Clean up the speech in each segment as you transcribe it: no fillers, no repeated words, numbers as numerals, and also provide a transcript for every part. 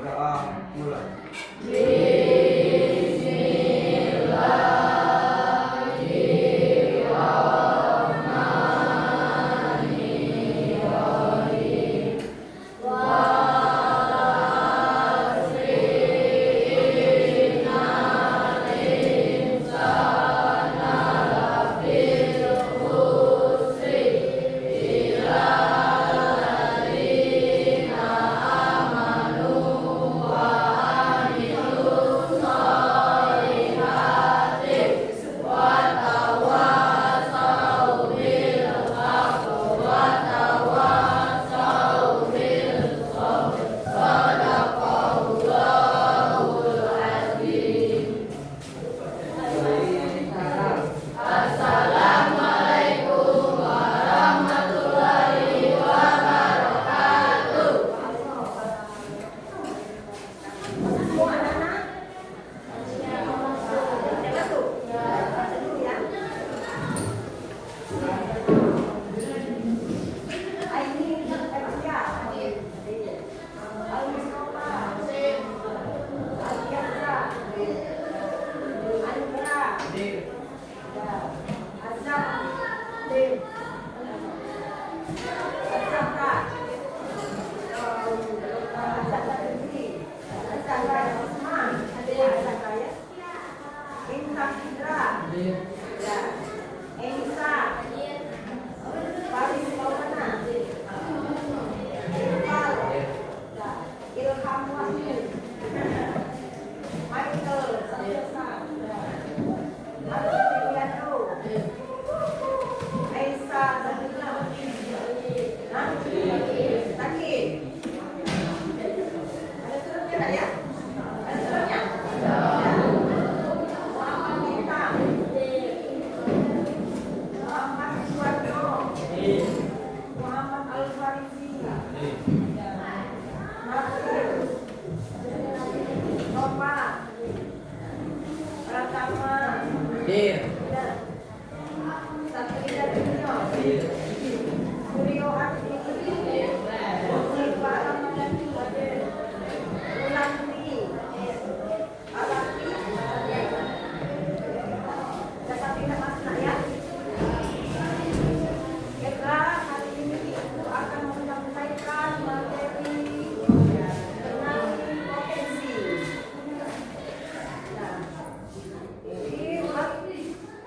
Doa mulai.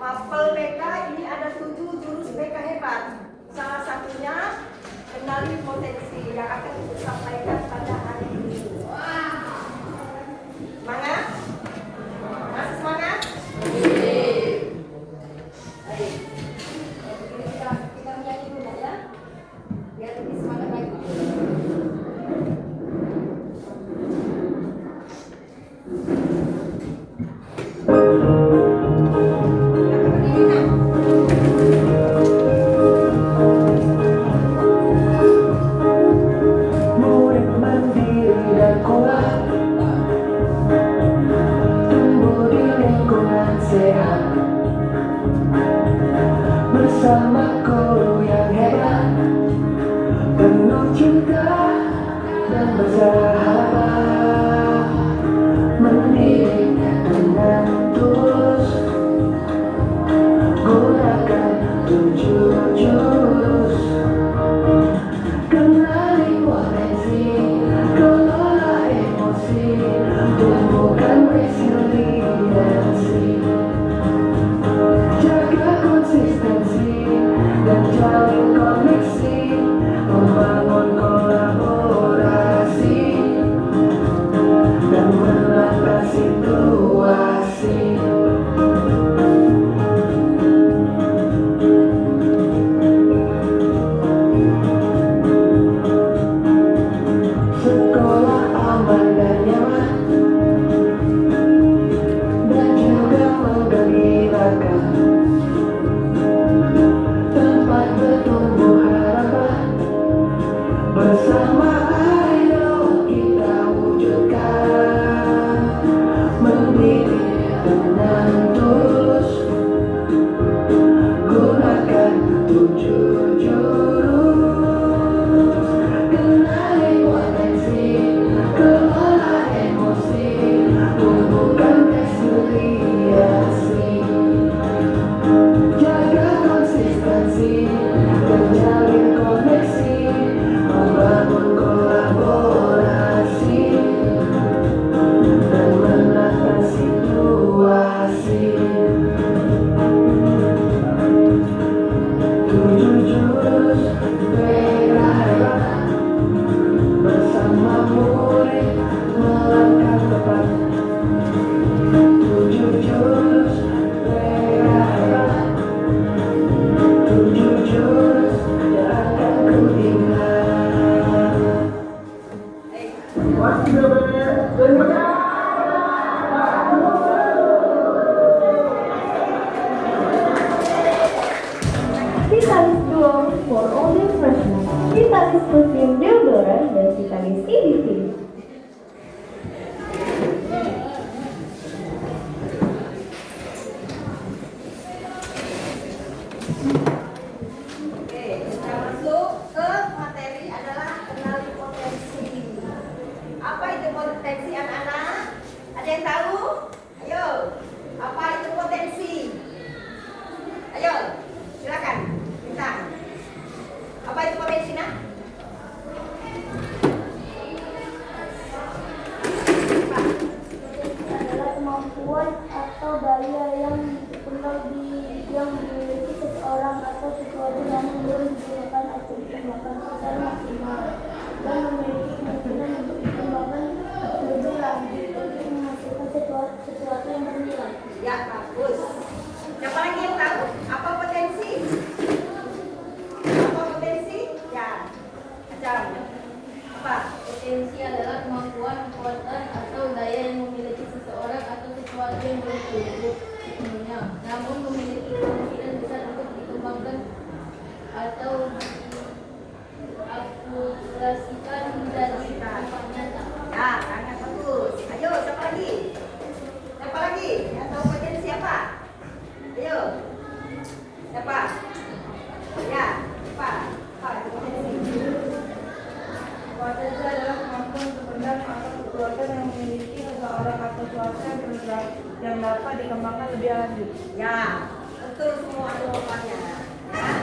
Mapel BK ini ada 7 jurus BK hebat. Salah satunya kenali potensi yang akan disampaikan pada hari ini. Semangat? Masih semangat? Baik. Kita menyanyi dulu ya, biar lebih semangat lagi. Bersama guru yang hebat, penuh cinta dan bersahabat, mendidik dengan tulus, gunakan 7 jurus, kenali potensi, kelola emosi, tumbuhkan resiliensi, jaga konsistensi dan jalin koneksi, membangun kolaborasi, Vitalis Duo for all your freshness. Vitalis Perfume Deodorant dan Vitalis EDP. Oke, kita masuk ke materi adalah kenali potensi. Apa itu potensi anak-anak? Ada yang tahu? Ayo, apa itu potensi? Ayo, silakan. Kita. Apa itu potensi, nak? Apa? Adalah kemampuan atau daya yang dimiliki seseorang atau sesuatu yang belum digunakan atau dikembangkan secara maksimal dan memiliki kemungkinan untuk dikembangkan lebih lanjut untuk menghasilkan sesuatu yang bernilai. Ya, bagus. Siapa lagi yang tahu? Apa potensi? Apa potensi? Ya, Acam. Apa? Potensi adalah kemampuan, kekuatan, atau daya yang memiliki seseorang atau sesuatu yang belum cukup sepenuhnya, namun memiliki kemungkinan besar untuk dikembangkan atau diaplikasikan menjadi dampak nyata. Ya, sangat bagus. Ayo, siapa lagi? Siapa lagi? Yang tahu potensi apa? Ayo. Siapa? Ya, apa? Apa itu potensi? Potensi adalah kemampuan untuk benda atau kekuatan yang memiliki seseorang atau sesuatu yang dapat dikembangkan lebih lanjut. Ya, betul semua jawabannya. Ya. Nah.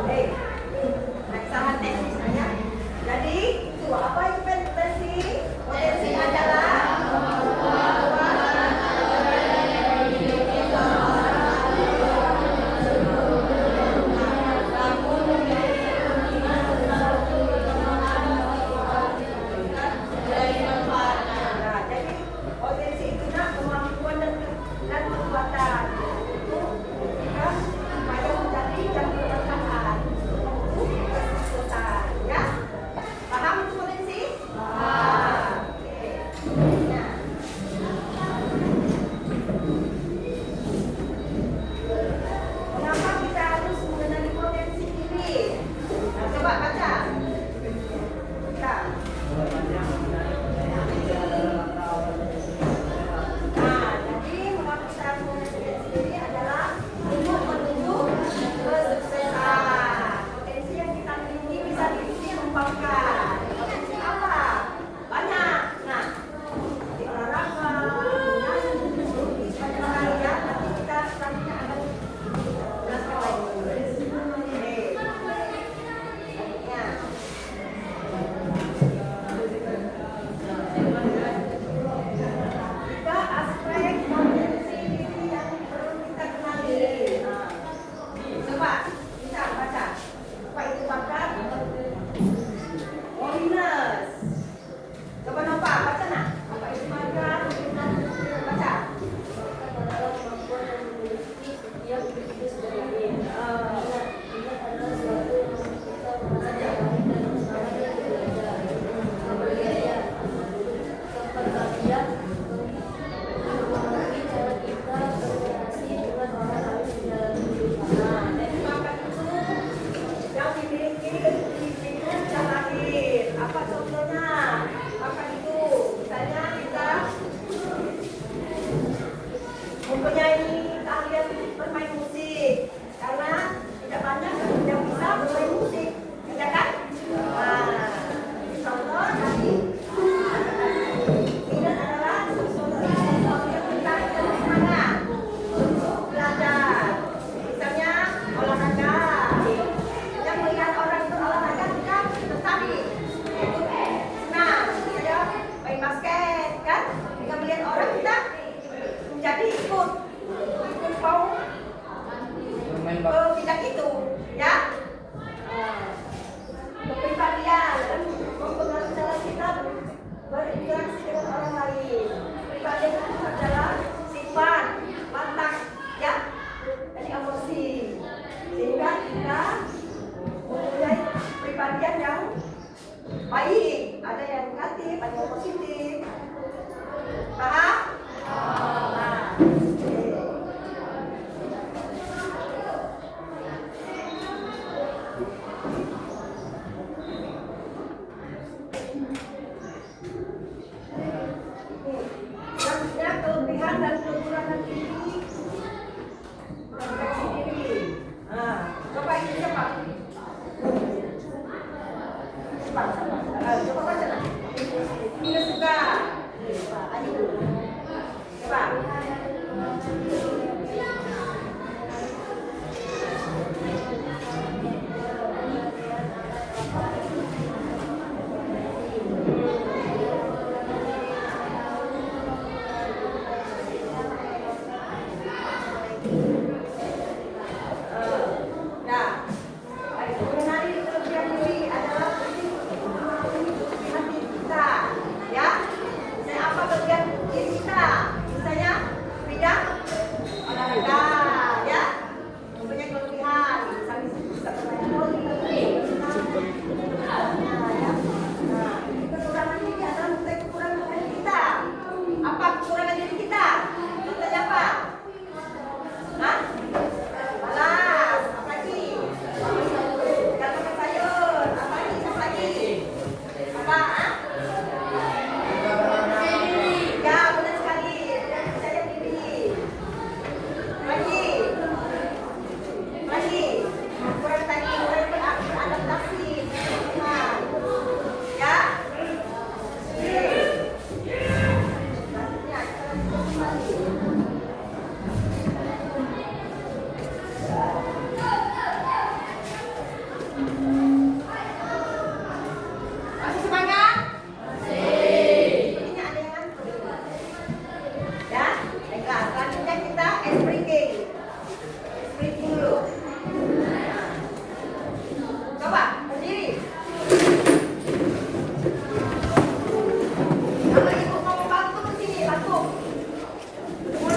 Hei, naik sahan Masih semangat? Masih. Ini ada yang ngantuk. Ya, baiklah. Selanjutnya kita breathing. Breathing dulu. Coba berdiri. Kalau ibu mau bantu ke sini, bantu. Mulai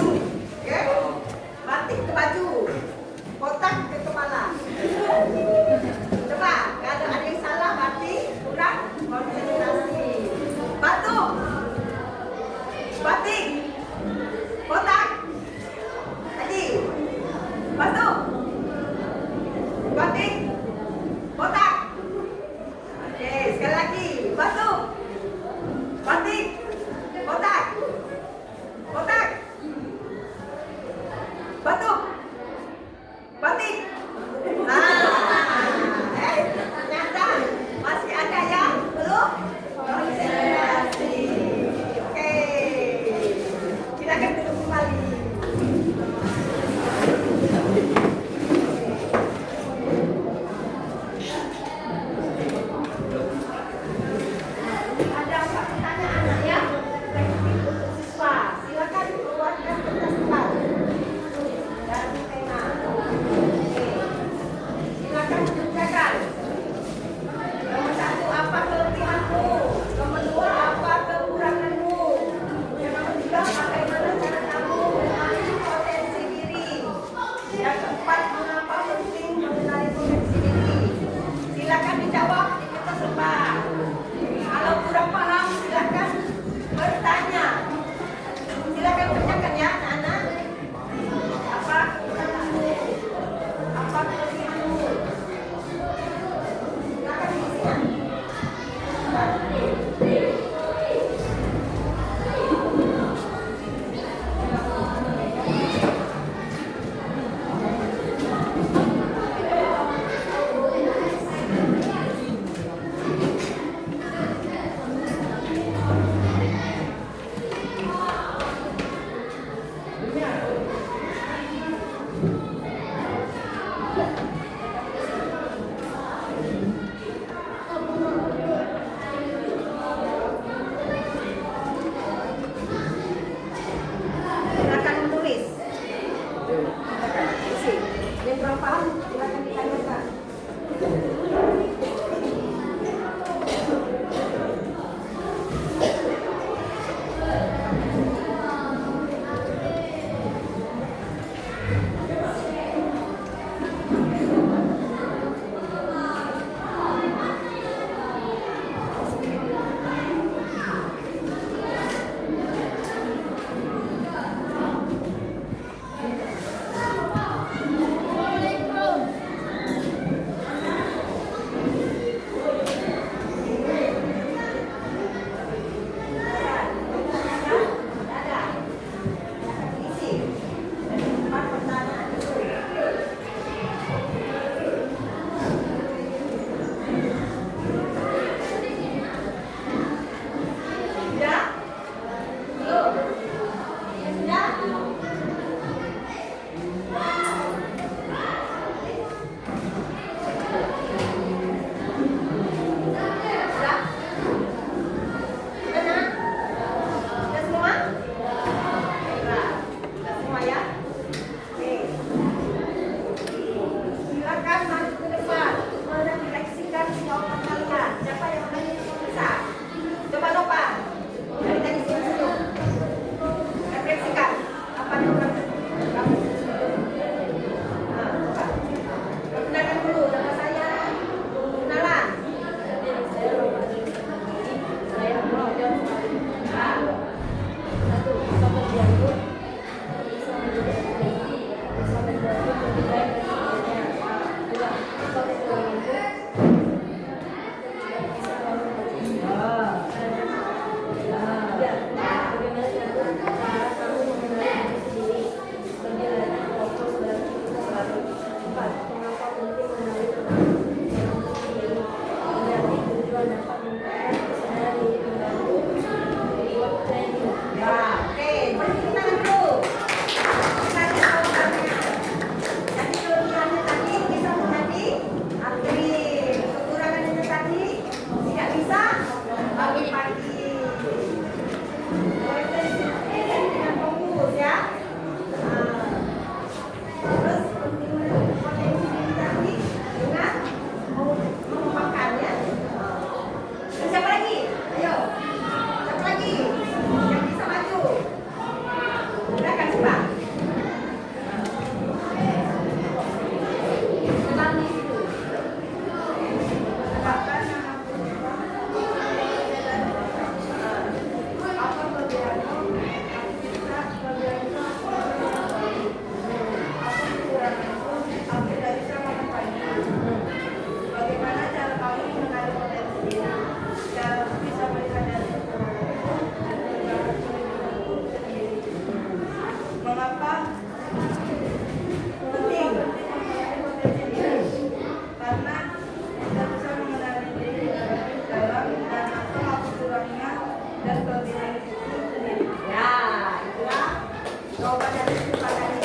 Jawaban dari sifat tadi.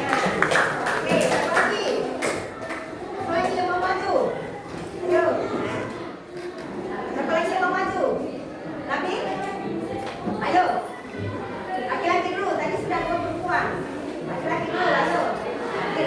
Nah, oke, satu lagi. Siapa lagi yang mau maju? Ayo. Siapa lagi yang mau maju? Nabi? Ayo. Laki-laki dulu, tadi sudah dua perempuan. Laki-laki dulu, ayo. Oke.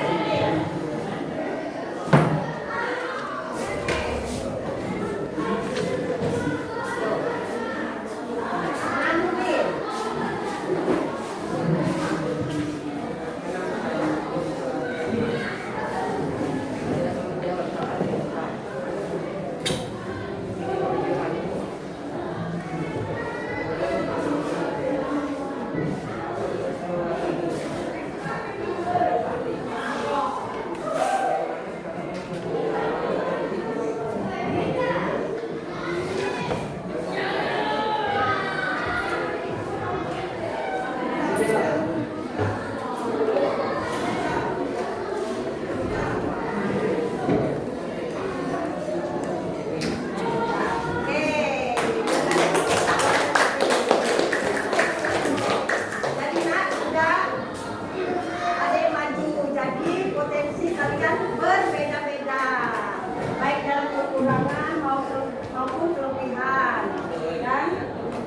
Jadi nak sudah ada yang maju. Jadi potensi kalian berbeda-beda, baik dalam kekurangan maupun kelebihan. Dan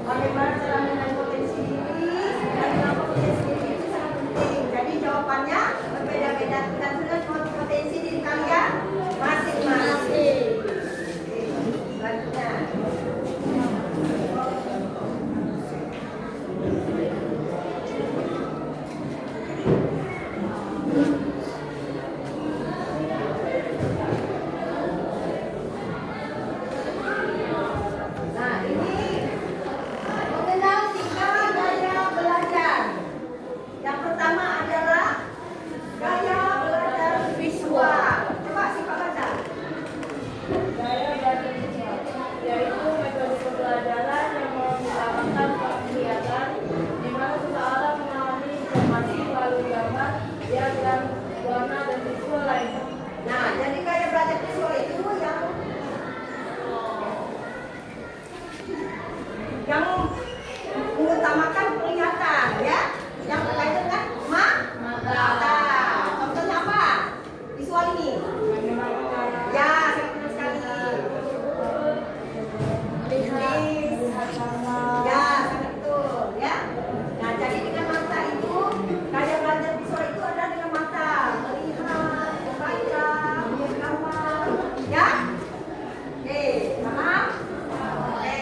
bagaimana cara menilai potensi diri dan kenapa potensi diri itu sangat penting. Jadi jawabannya berbeda-beda tergantung potensi diri kalian masing-masing. Oke, selanjutnya. Nah, ini mengenal 3 gaya belajar. Yang pertama adalah gaya belajar visual. Coba siapa baca? Gaya belajar visual yaitu metode pembelajaran yang mengutamakan penglihatan, di mana seseorang mengalami informasi melalui gambar, diagram, warna, dan visual lainnya. Nah, jadi gaya belajar visual itu yang mengutamakan penglihatan, ya, yang berkaitan dengan mata. Contohnya apa? Visual ini. Ya, sangat benar sekali. Ya, sangat betul, ya. Nah, jadi dengan mata itu, gaya belajar visual itu adalah dengan mata, melihat, membaca, melihat gambar, ya. Oke, paham? Oke.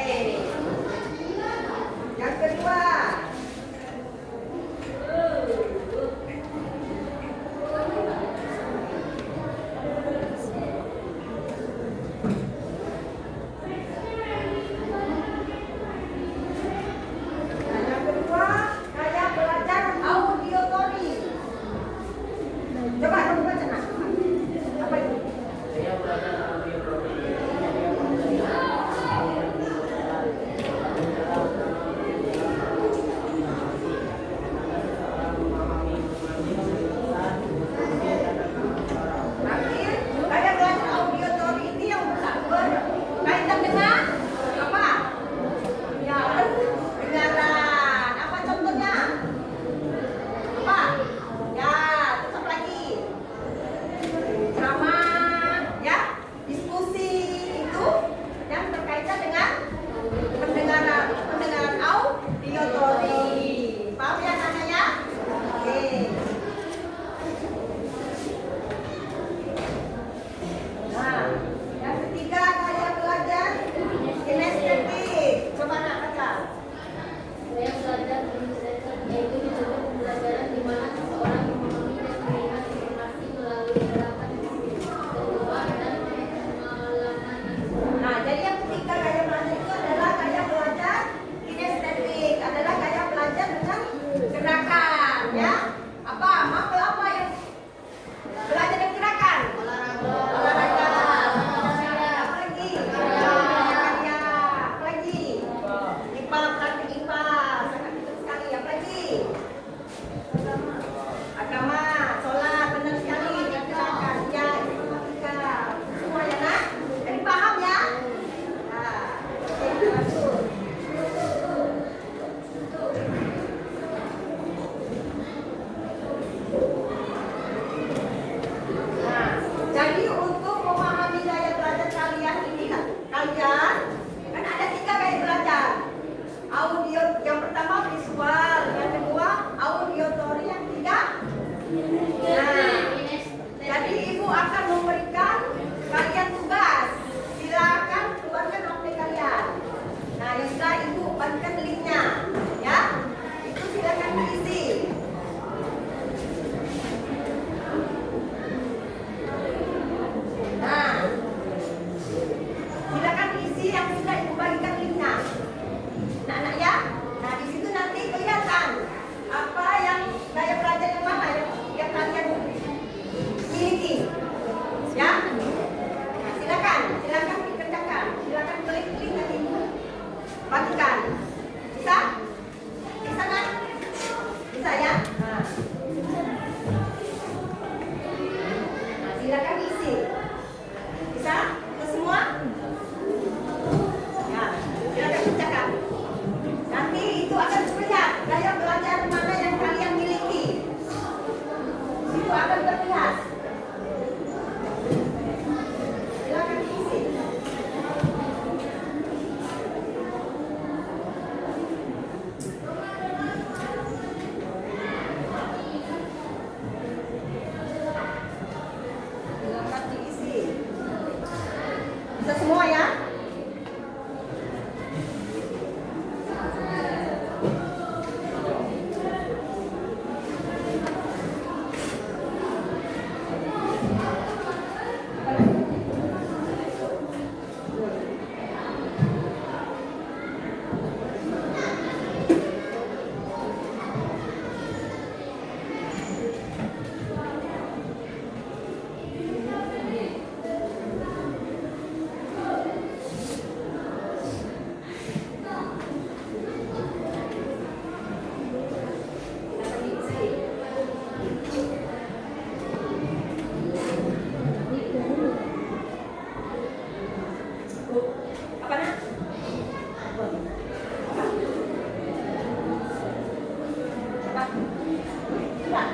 Tidak.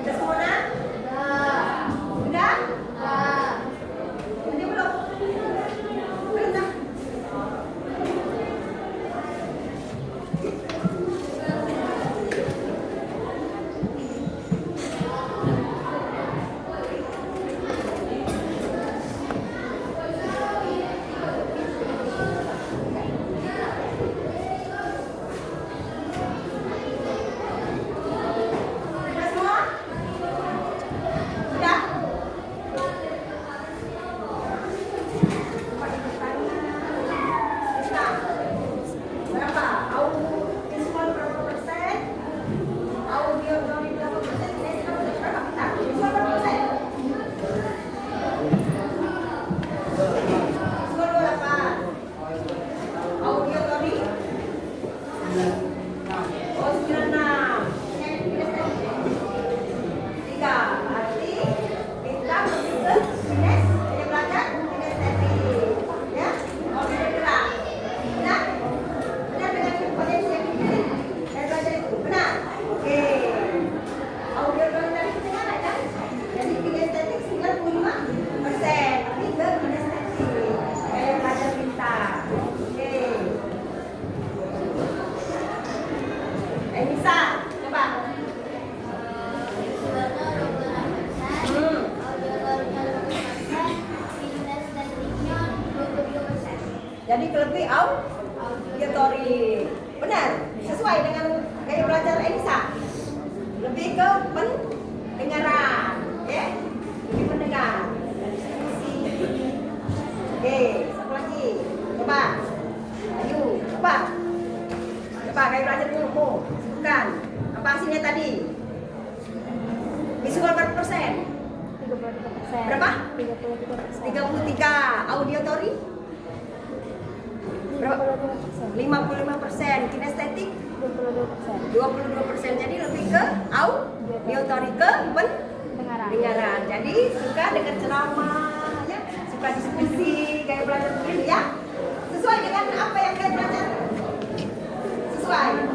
Udah semua nak? Udah? Ini belum? Belum dah? Udah semua? Udah? Nah, berapa? Visual berapa persen? Audio berapa persen? Berapa? Nah, visual berapa persen? Visual 28. Audio tadi? Oh, 96. Tiga, berarti kita lebih ke fitness, kita belajar kinestetik, ya, audio bergerak, benar? Benar dengan potensi yang dimiliki, saya belajar itu, benar? Oke, audio tadi kita ada, jadi kinestetik 95%, tapi ke kinestetik, kayak belajar pintar, oke. Nisa, coba. Jadi lebih auditory, benar, sesuai dengan gaya belajar Elisa. Lebih ke pendengaran, ya, lebih mendengar. Diskusi. Oke, satu lagi, coba, ayo, coba gaya belajar ilmu, bukan apa hasilnya tadi? Visual berapa persen? 33%. Berapa? 33%. 33. Auditory? Berapa? 55%. Kinestetik? 22%. 22%. Jadi lebih ke auditory, ke pendengaran. Jadi suka dengar ceramah, ya, suka diskusi, gaya belajar begini, ya. Sesuai dengan apa yang gaya belajar? Sesuai.